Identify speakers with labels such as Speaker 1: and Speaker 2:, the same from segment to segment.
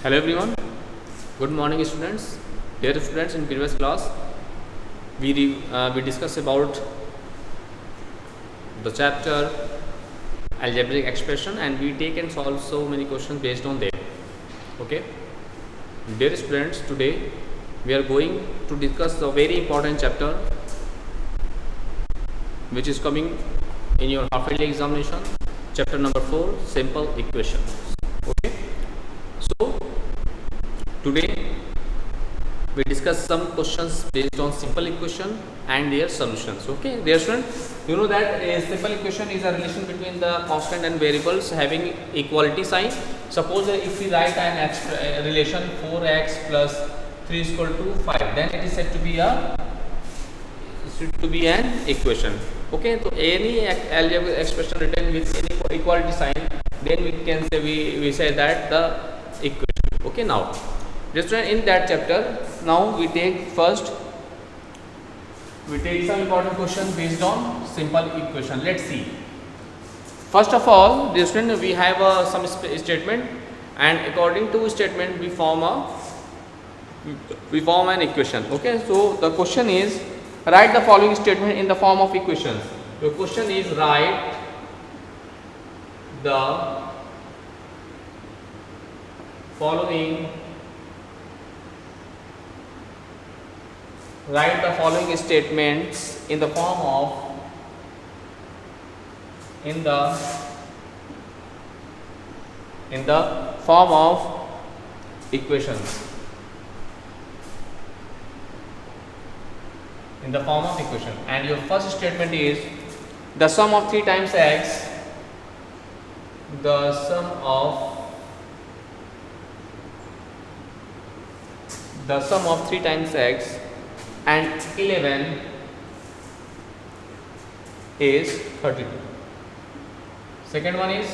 Speaker 1: Hello everyone, good morning students. Dear students, in previous class we discussed about the chapter algebraic expression and we take and solve so many questions based on them. Okay, dear students, today we are going to discuss a very important chapter which is coming in your half yearly examination, chapter number 4, simple equations. Okay, so today we discuss some questions based on simple equation and their solutions. Okay, dear students, you know that a simple equation is a relation between the constant and variables having equality sign. Suppose if we write a relation 4x plus 3 is equal to 5, then it is said to be an equation. Okay, so any algebraic expression written with any equality sign, then we can say we say that the equation. Okay, now just in that chapter, now we take some important question based on simple equation. Let's see. First of all, this one we have some statement, and according to statement we form an equation. Okay, so the question is, write the following statement in the form of equations. The question is, write the following statements in the form of equations. In the form of equation, and your first statement is the sum of 3 times x, the sum of 3 times x and 11 is 32. Second one is,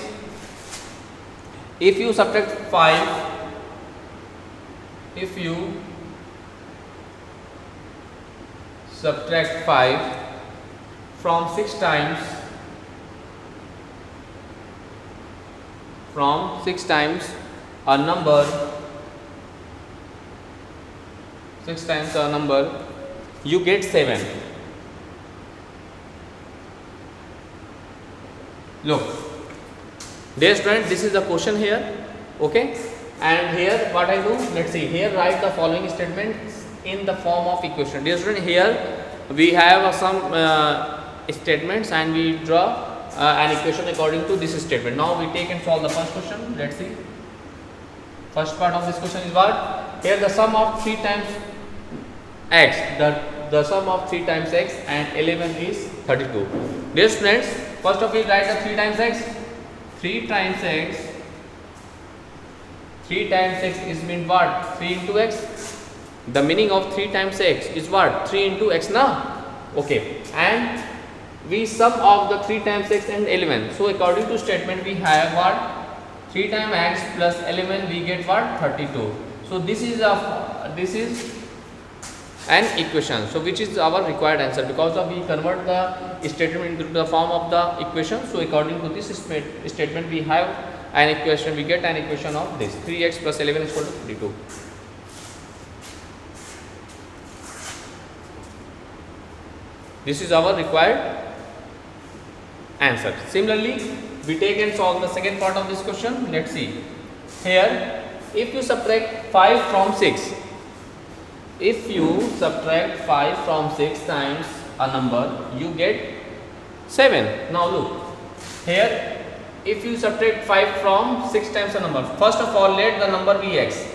Speaker 1: if you subtract 5 from 6 times a number, you get 7. Look, dear student, this is the question here. Okay, and here what I do, let's see, here write the following statements in the form of equation. Dear student, here we have some statements and we draw an equation according to this statement. Now we take and solve the first question. Let's see. First part of this question is what? Here the sum of 3 times x, the sum of 3 times x and 11 is 32. Dear students, first of all write the 3 times x. 3 times x is mean what? 3 into x. The meaning of 3 times x is what? 3 into x na? Okay, and we sum of the 3 times x and 11. So according to statement we have what? 3 times x plus 11 we get what? 32. So this is an equation. So which is our required answer, because of we convert the statement into the form of the equation. So according to this statement we have an equation, we get an equation of this 3x plus 11 is equal to 32. This is our required answer. Similarly, we take and solve the second part of this question. Let's see. Here, if you subtract 5 from 6, times a number, you get 7. Now look, here if you subtract 5 from 6 times a number, first of all let the number be x.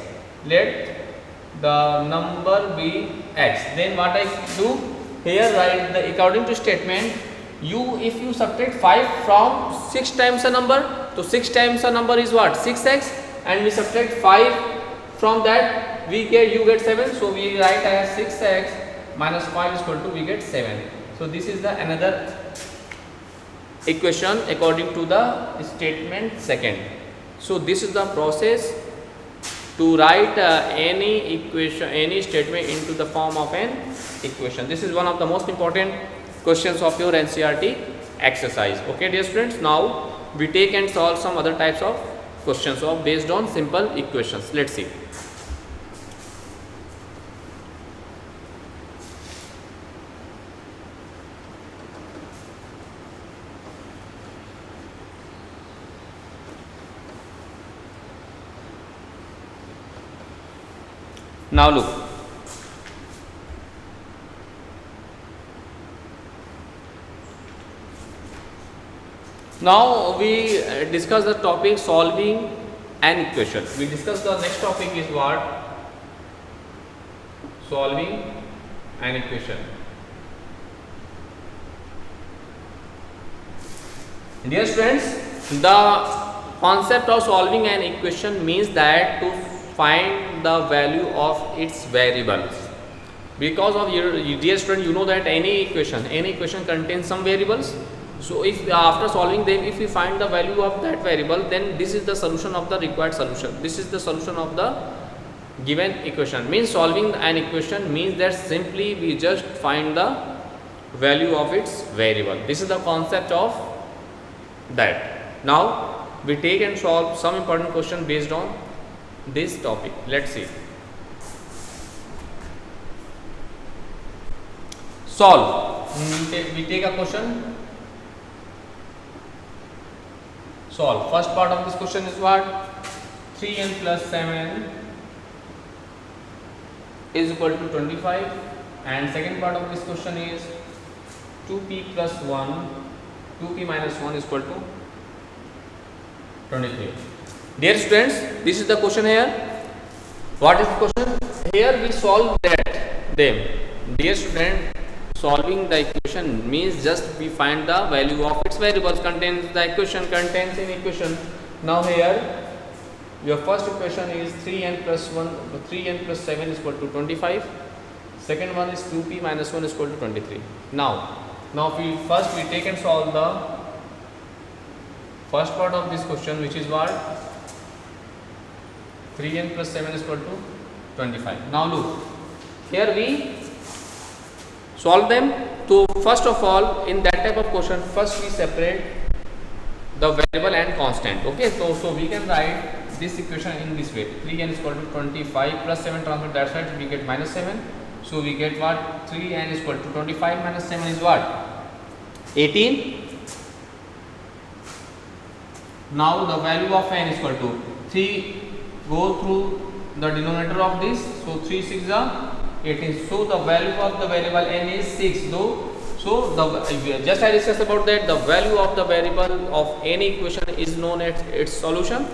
Speaker 1: Then what I do? Here write the according to statement, if you subtract 5 from 6 times a number, so 6 times a number is what? 6x, and we subtract 5 from that, you get 7. So we write as 6x minus 5 is equal to we get 7. So this is the another equation according to the statement second. So this is the process to write any statement into the form of an equation. This is one of the most important questions of your NCERT exercise. Okay, dear students, now we take and solve some other types of questions of based on simple equations. Let's see. Now look, now we discuss the topic solving an equation. We discuss the next topic is what? Solving an equation. Dear students, the concept of solving an equation means that to find the value of its variables. Because of your dear student, you know that any equation contains some variables. So if after solving them, if we find the value of that variable, then this is the solution of the required solution. This is the solution of the given equation. Means solving an equation means that simply we just find the value of its variable. This is the concept of that. Now we take and solve some important question based on this topic. Let's see. Solve. We take a question. Solve. First part of this question is what? 3n plus 7 is equal to 25, and second part of this question is 2p plus 1, 2p minus 1 is equal to 23. Dear students, this is the question here. What is the question? Here we solve them. Dear student, solving the equation means just we find the value of its variables contains the equation contains in equation. Now here your first equation is 3n plus 7 is equal to 25. Second one is 2p minus 1 is equal to 23. Now we take and solve the first part of this question, which is what? 3n plus 7 is equal to 25. Now look, here we solve them. So first of all, in that type of question, first we separate the variable and constant. Okay, so we can write this equation in this way: 3n is equal to 25 plus 7 transfer that side, we get minus 7. So we get what? 3n is equal to 25 minus 7 is what? 18. Now the value of n is equal to 3 go through the denominator of this, so 3 6 are 18. So the value of the variable n is 6 though. So just I discussed about that, the value of the variable of any equation is known as its solution.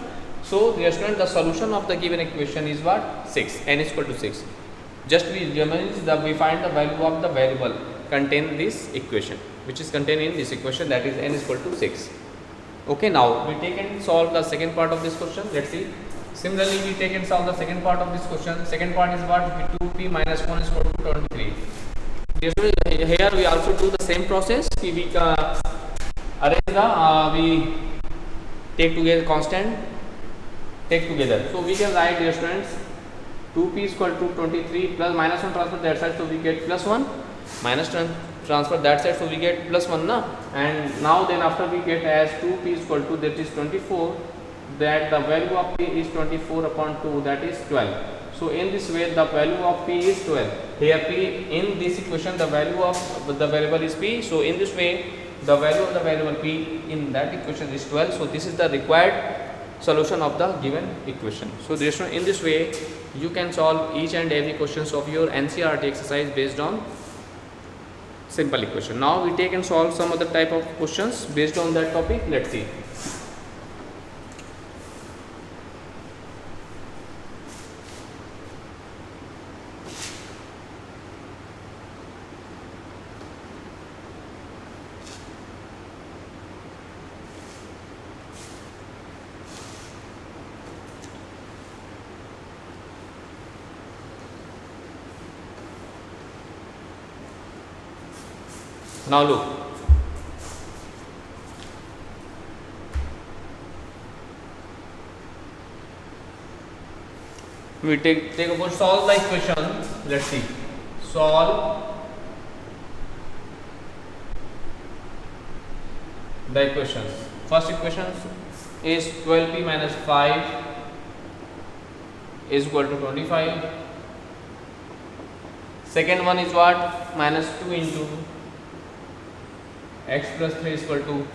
Speaker 1: So dear student, the solution of the given equation is what? 6. N is equal to 6. Just we find the value of the variable contained this equation, which is contained in this equation, that is n is equal to 6. Okay, now we take and solve the second part of this question. Let's see. Similarly, we take and solve the second part of this question. Second part is what? 2p minus 1 is equal to 23. Here we also do the same process. We arrange the we take together constant, take together. So we can write, dear students, 2p is equal to 23 plus minus 1 transfer that side, so we get plus 1, minus 1 transfer that side, so we get plus 1 na? And now then after we get as 2p is equal to, that is 24, that the value of p is 24 upon 2, that is 12. So in this way the value of p is 12. Here p in this equation the value of the variable is p. So in this way the value of the variable p in that equation is 12. So this is the required solution of the given equation. So in this way you can solve each and every questions of your NCERT exercise based on simple equation. Now we take and solve some other type of questions based on that topic. Let's see. Now look, we take about solve the equation. Let's see. Solve the equations. First equation is 12p minus 5 is equal to 25. Second one is what? Minus 2 into x plus 3 is equal to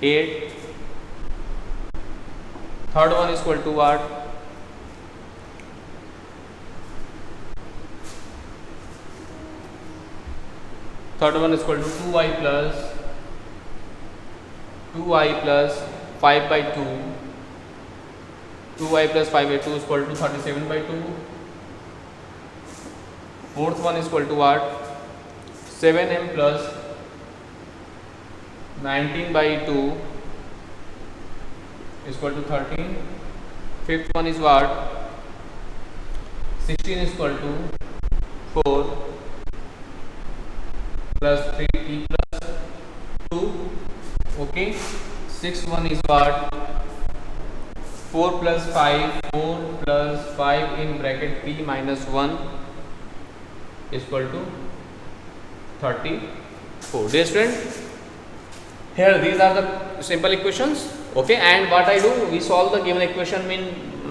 Speaker 1: 8. Third one is equal to what? Third one is equal to 2y plus 5 by 2. 2y plus 5 by 2 is equal to 37 by 2. Fourth one is equal to what? 7m plus 19 by 2 is equal to 13. Fifth one is what? 16 is equal to 4 plus 3t plus 2. Okay. Sixth one is what? 4 plus 5 in bracket p minus 1 is equal to 34. Dear student, here these are the simple equations. Okay, and what I do, we solve the given equation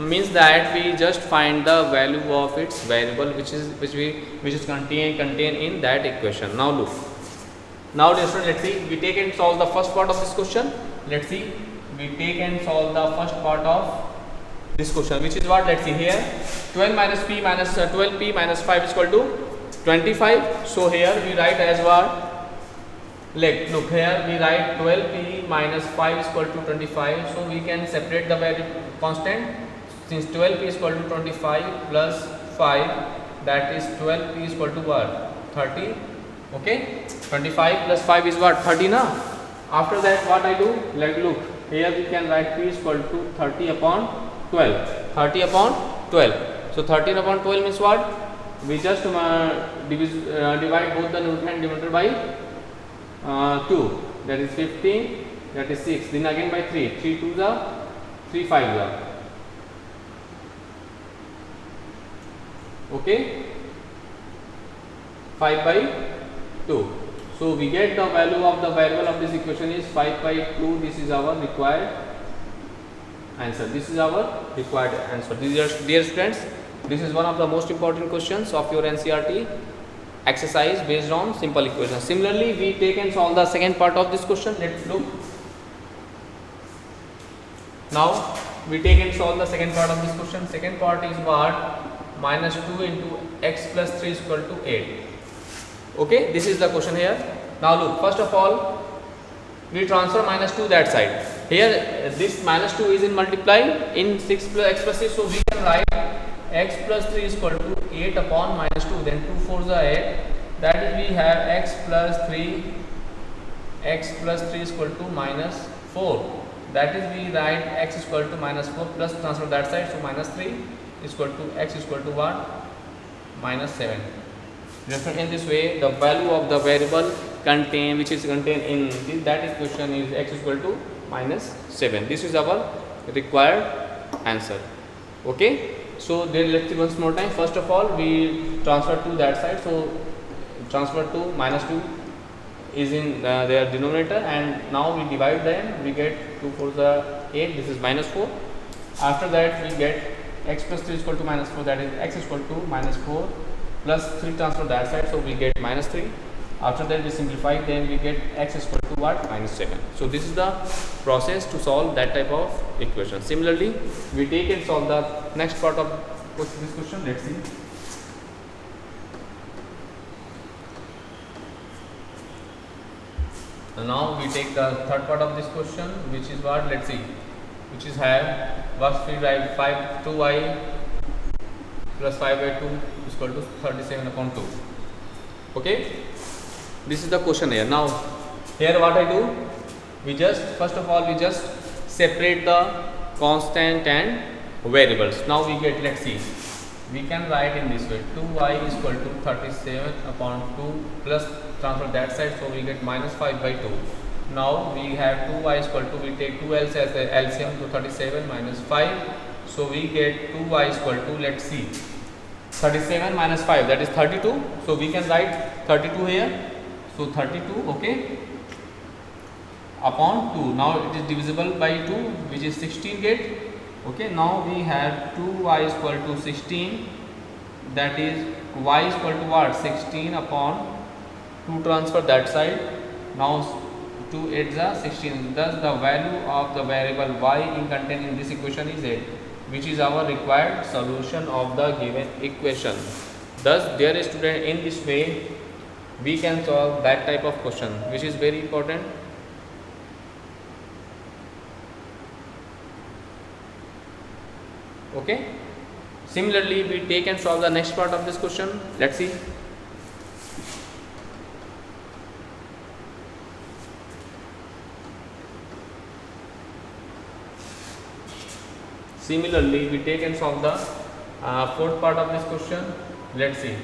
Speaker 1: means that we just find the value of its variable which is contained in that equation. Now look, now dear student, let's see, we take and solve the first part of this question. Let's see, we take and solve the first part of this question, which is what? Let's see here, 12p minus 5 is equal to 25. So here we write as what? Look here, we write 12p minus 5 is equal to 25. So we can separate the variable constant, since 12p is equal to 25 plus 5, that is 12p is equal to what? 30. Okay, 25 plus 5 is what? 30 now. After that what I do? Look here, we can write p is equal to 30 upon 12. 30 upon 12. So 13 upon 12 means what? We just divide both the numerator and denominator by 2, that is 15, that is 6, then again by 3, 3 2 the 3 5 the. Okay, 5 by 2. So we get the value of the variable of this equation is 5 by 2. This is our required answer. This is our required answer. Dear students, this is one of the most important questions of your NCERT exercise based on simple equations. Similarly, we take and solve the second part of this question. Let's look. Now we take and solve the second part of this question. Second part is what? Minus 2 into x plus 3 is equal to 8. Okay, this is the question here. Now look, first of all, we transfer minus 2 that side. Here this minus 2 is in multiply in 6 plus x plus 6, so we can write x plus 3 is equal to 8 upon minus 2, then 2 4s are 8, that is we have x plus 3 is equal to minus 4, that is we write x is equal to minus 4 plus transfer that side, so minus 3 is equal to x is equal to what? Minus 7. In this way, the value of the variable which is contained in that equation is x is equal to minus 7. This is our required answer. Okay. So then let's see once more time. First of all, we transfer to that side. So transfer to minus 2 is in their denominator, and now we divide them. We get 2 4 the 8. This is minus 4. After that, we get x plus 3 is equal to minus 4. That is x is equal to minus 4 plus 3 transfer that side. So we get minus 3. After that, we simplify. Then we get x is equal to what? Minus 7. So this is the process to solve that type of equation. Similarly, we take and solve the next part of this question. Let's see. So now we take the third part of this question, which is what? Let's see. Which is have first we write 2y plus 5 by 2 is equal to 37 upon 2. Okay. This is the question here. Now here what I do? We just first of all we just separate the constant and variables. Now we get, let's see, we can write in this way, 2y is equal to 37 upon 2 plus transfer that side, so we get minus 5 by 2. Now we have 2y is equal to, we take 2 else as the LCM, to 37 minus 5, so we get 2y is equal to, let's see, 37 minus 5, that is 32. So we can write 32 here. So 32, okay. upon 2. Now it is divisible by 2, which is 16 get. Okay, now we have 2y is equal to 16, that is y is equal to what? 16 upon 2 transfer that side. Now 2 8 is 16. Thus the value of the variable y in contained in this equation is 8, which is our required solution of the given equation. Thus dear student, in this way we can solve that type of question, which is very important. Okay. Similarly, we take and solve the next part of this question. Let's see. Similarly, we take and solve the fourth part of this question. Let's see,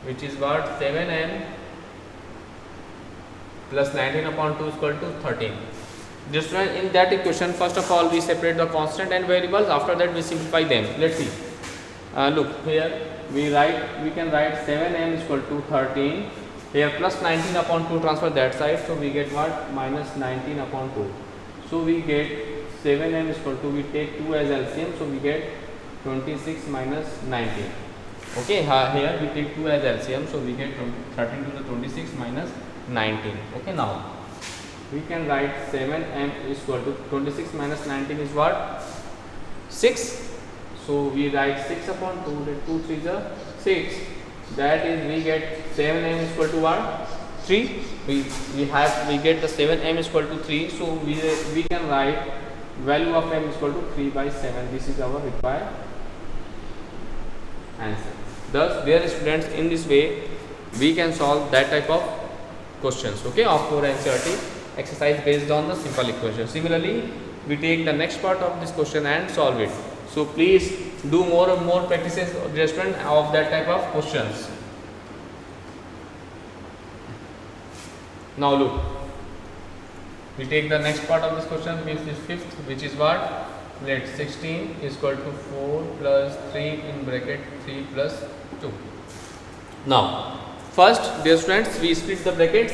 Speaker 1: which is what? 7m plus 19 upon 2 is equal to 13. Just in that equation, first of all we separate the constant and variables. After that we simplify them. Let's see. Look here, we can write 7m is equal to 13. Here plus 19 upon 2 transfer that side, so we get what? Minus 19 upon 2. So we get 7m is equal to, we take 2 as LCM, so we get 26 minus 19. Okay, here we take 2 as LCM, so we get 13 to the 26 minus 19. Okay, now we can write 7m is equal to 26 minus 19 is what? 6. So we write 6 upon 2, that 2 3 is 6. That is, we get 7m is equal to what? 3. We get the 7m is equal to 3. So we can write value of m is equal to 3 by 7. This is our required answer. Thus, dear students, in this way we can solve that type of questions, okay, of core NCERT exercise based on the simple equation. Similarly, we take the next part of this question and solve it. So please do more and more practices, students, of that type of questions. Now look, we take the next part of this question, which is fifth, which is what? Let 16 is equal to 4 plus 3 in bracket 3 plus 2. Now first, dear students, we split the brackets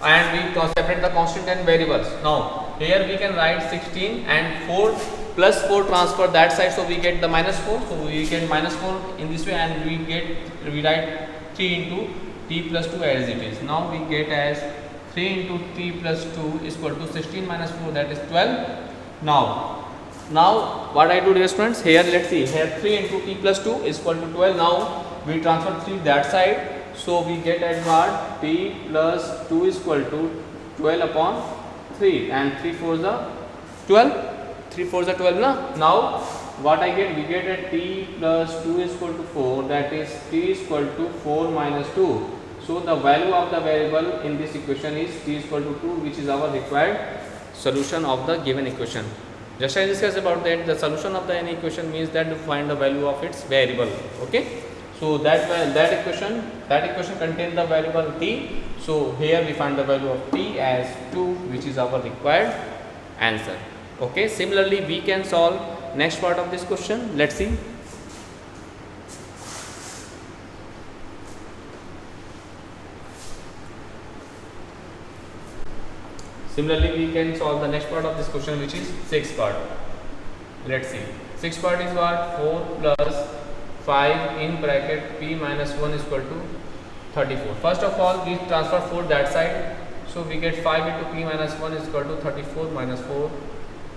Speaker 1: and we separate the constant and variables. Now here we can write 16 and 4 plus 4 transfer that side, so we get the minus 4. So we get minus 4 in this way, and we write 3 into t plus 2 as it is. Now we get as 3 into t plus 2 is equal to 16 minus 4, that is 12. Now what I do, dear students, here let's see, here 3 into t plus 2 is equal to 12. Now we transfer 3 that side, so we get at what? T plus 2 is equal to 12 upon 3, and 3 4 is 12. 3 4 is 12 na? Now what I get? We get at t plus 2 is equal to 4, that is t is equal to 4 minus 2. So the value of the variable in this equation is t is equal to 2, which is our required solution of the given equation. Just I discussed about that, the solution of the any equation means that to find the value of its variable. Okay, so that equation contains the variable t. So here we find the value of t as 2, which is our required answer. Okay, similarly we can solve next part of this question. Let's see. Similarly we can solve the next part of this question, which is sixth part. Let's see. Sixth part is what? 4 plus 5 in bracket p minus 1 is equal to 34. First of all, we transfer 4 that side, so we get 5 into p minus 1 is equal to 34 minus 4.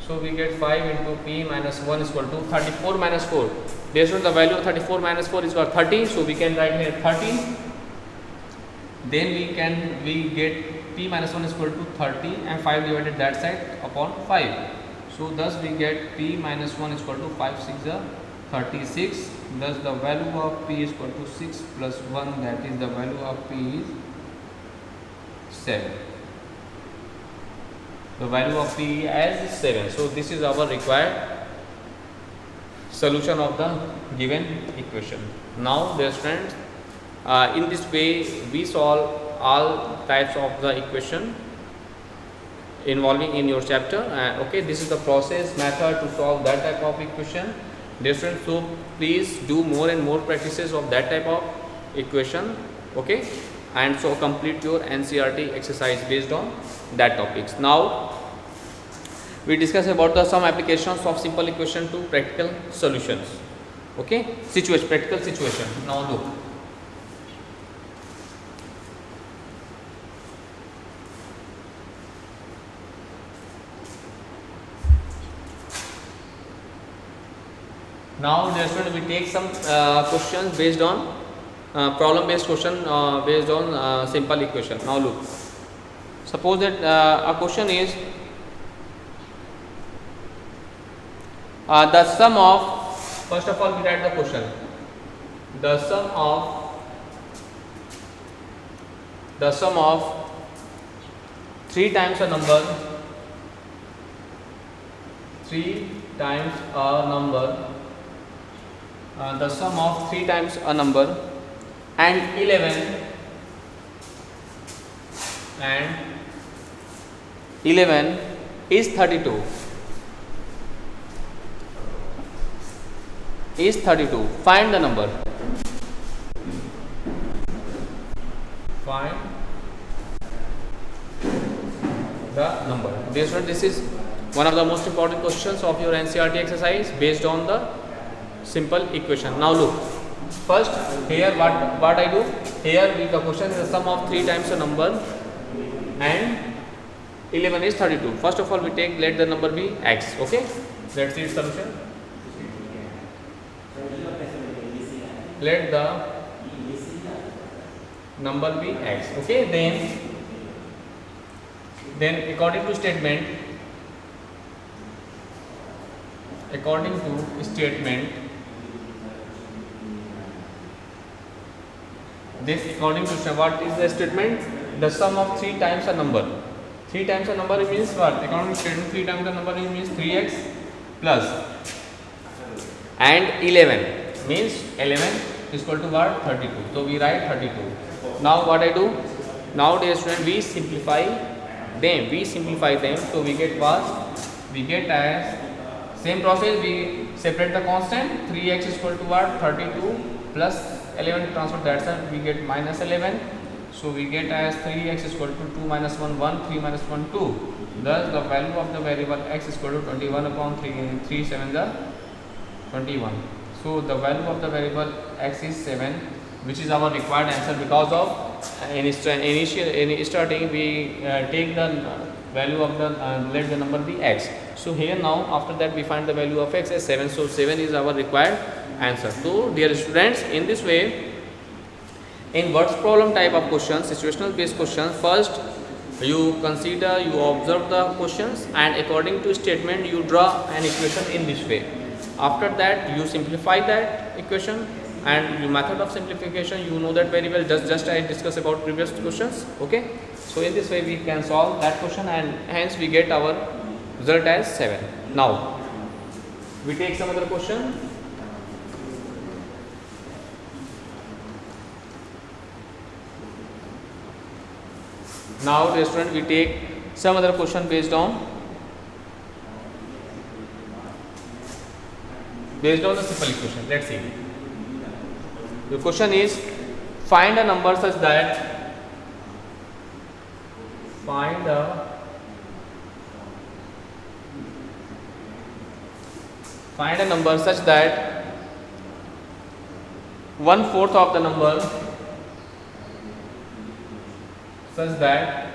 Speaker 1: So we get 5 into p minus 1 is equal to 34 minus 4. Based on the value of 34 minus 4 is what? 30. So we can write here 30. Then we get p minus 1 is equal to 30 and 5 divided that side upon 5. So thus we get p minus 1 is equal to 5 6 is 36. Thus the value of p is equal to 6 plus 1, that is the value of p is 7. The value of p as 7. So this is our required solution of the given equation. Now dear students, in this way we solve all types of the equation involving in your chapter. Okay, this is the process method to solve that type of equation. Dear students, so please do more and more practices of that type of equation. Okay, and so complete your NCERT exercise based on that topics. Now we discuss about the some applications of simple equation to practical solutions. Okay, practical situation. Now look. Now therefore we take some questions based on problem based question based on simple equation. Now look, suppose that a question is the sum of, first of all we write the question, the sum of 3 times a number, 3 times a number, the sum of 3 times a number and 11 is 32. Find the number. Find the number. This is one of the most important questions of your NCERT exercise based on the simple equation. Now look, first here what I do, here the question is the sum of 3 times a number and 11 is 32. First of all we take, let the number be x. Okay, let's see its solution. Let the number be x. Okay, then according to statement, what is the statement? The sum of 3 times a number. 3 times a number means what? According to statement, 3 times a number means 3x plus and 11 means 11 is equal to what? 32. So we write 32. Now what I do? Nowadays student, we simplify them. So we get what? We get as same process, we separate the constant. 3x is equal to what? 32 plus 11 transfer, that's it, we get minus 11. So we get as 3x is equal to 2 minus 1, 1, 3 minus 1, 2. Thus the value of the variable x is equal to 21 upon 3 7 the 21. So the value of the variable x is 7, which is our required answer, because of in starting we take the value of the let the number be x. So here now after that we find the value of x as 7. So 7 is our required answer. So dear students, in this way, in words problem type of questions, situational based questions, first you consider, you observe the questions and according to statement you draw an equation in this way. After that you simplify that equation, and the method of simplification you know that very well, just I discussed about previous questions. Okay, so in this way we can solve that question and hence we get our result as 7. Now we take some other question. Now student, we take some other question based on the simple equation. Let's see. The question is, find a number such that find a number such that 1/4 of the number such that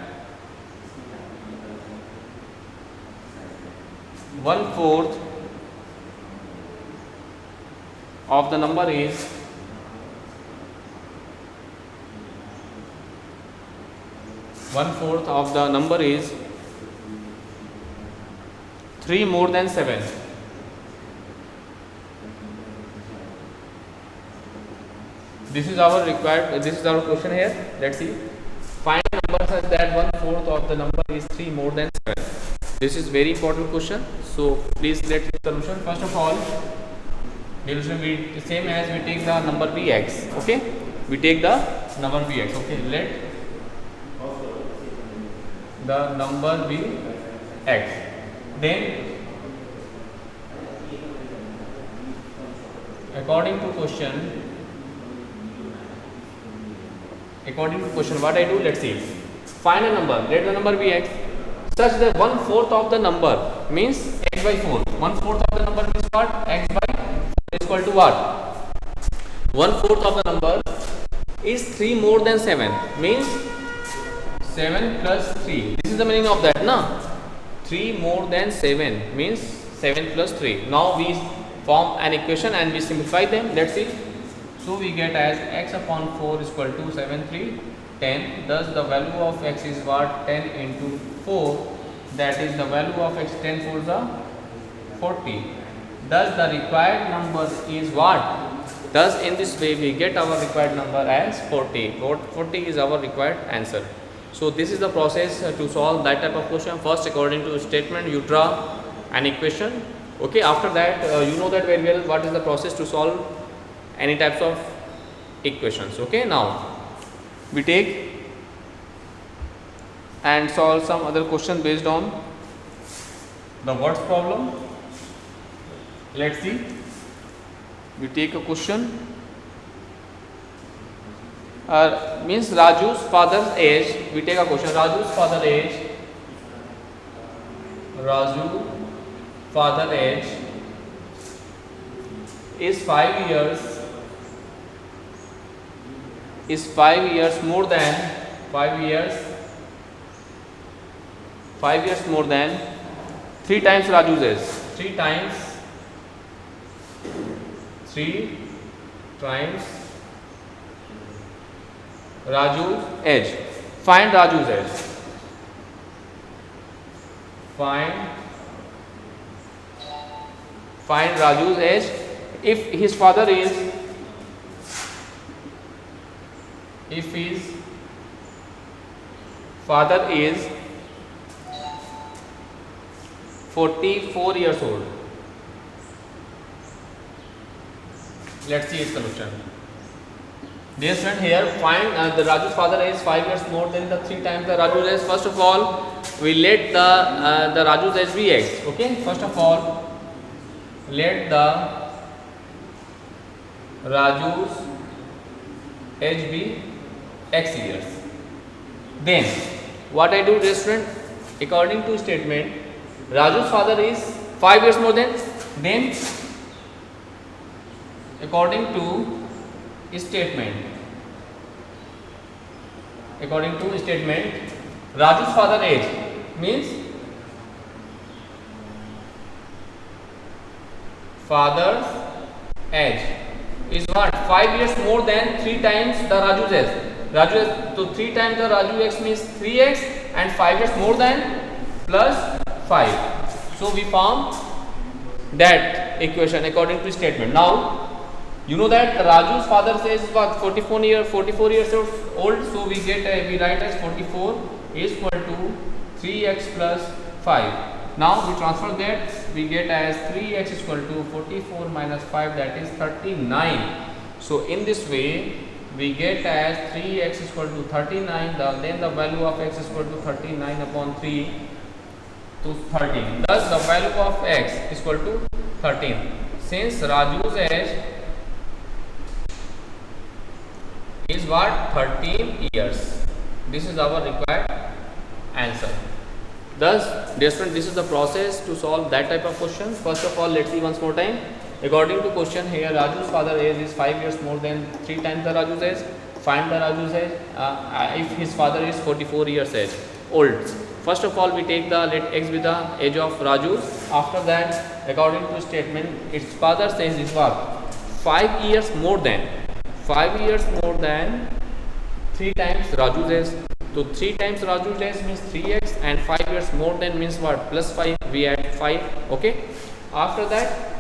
Speaker 1: 1/4 of the number is 1/4 of the number is 3 more than 7. This is our required, this is our question here. Let's see. Find a number such that 1/4 of the number is 3 more than 7. This is very important question. So please let's see the solution. First of all, it will be same as we take the number bx. Okay, we take the number bx. Okay, let the number be x. Then according to question, According to question, what I do, let's see. Find a number, let the number be x, such that 1/4 of the number means x by 4. 1/4 of the number means what? X by 4 is equal to what? 1/4 of the number is 3 more than 7, means 7 plus 3. This is the meaning of that, na? 3 more than 7 means 7 plus 3. Now we form an equation and we simplify them. Let's see. So we get as x upon 4 is equal to 7, 3, 10. Thus the value of x is what? 10 into 4. That is the value of x. 10 4 is 40. Thus the required number is what? Thus in this way we get our required number as 40. 40 is our required answer. So this is the process to solve that type of question. First, according to statement, you draw an equation. Okay. After that, you know that very well what is the process to solve any types of equations. Okay. Now we take and solve some other question based on the words problem. Let's see. We take a question. Means Raju's father's age. We take a question. Raju's father age. Raju father age is 5 years. Is 5 years more than 5 years. 5 years more than 3 times Raju's age. 3 times. 3 times Raju's age. Find Raju's age. Find Raju's age. If his father is, if his father is 44 years old. Let's see its solution. Dear student, here find the Raju's father age 5 years more than the 3 times the Raju's age. First of all, we let the Raju's age be x. Okay. First of all, let the Raju's age be x years. Then what I do, dear student, according to statement, Raju's father is 5 years more than. Then according to statement, Raju's father age means father's age is what? 5 years more than 3 times the Raju's age. So 3 times the Raju x means 3x and 5 years more than plus 5. So we form that equation according to statement. Now you know that Raju's father says what? 44 years old. So we write as 44 is equal to 3x plus 5. Now we transfer that, we get as 3x is equal to 44 minus 5, that is 39. So in this way we get as 3x is equal to 39. Then the value of x is equal to 39 upon 3 to 13. Thus the value of x is equal to 13. Since Raju's age is what? 13 years. This is our required answer. Thus, dear student, this is the process to solve that type of question. First of all, let's see once more time. According to question here, Raju's father age is 5 years more than 3 times the Raju's age. Find the Raju's age if his father is 44 years old. First of all, we take the let x be the age of Raju. After that, according to statement, its father says is what? 5 years more than 3 times Raju's age. So 3 times Raju's age means 3x and 5 years more than means what? Plus 5. We add 5. Okay. After that,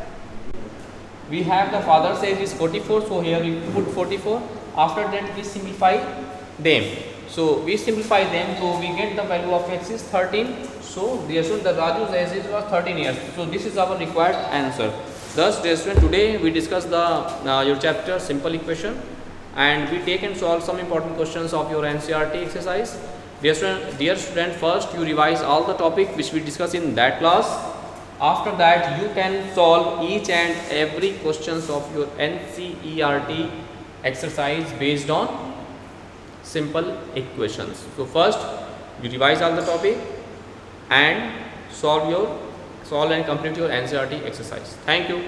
Speaker 1: we have the father's age is 44. So here we put 44. After that, we simplify them. So we simplify them. So we get the value of x is 13. So dear student, the Raju's age was 13 years. So this is our required answer. Thus, dear student, today we discuss the your chapter simple equation, and we take and solve some important questions of your NCERT exercise. Dear student, first you revise all the topic which we discuss in that class. After that, you can solve each and every questions of your NCERT exercise based on simple equations. So first you revise all the topic and solve and complete your NCERT exercise. Thank you.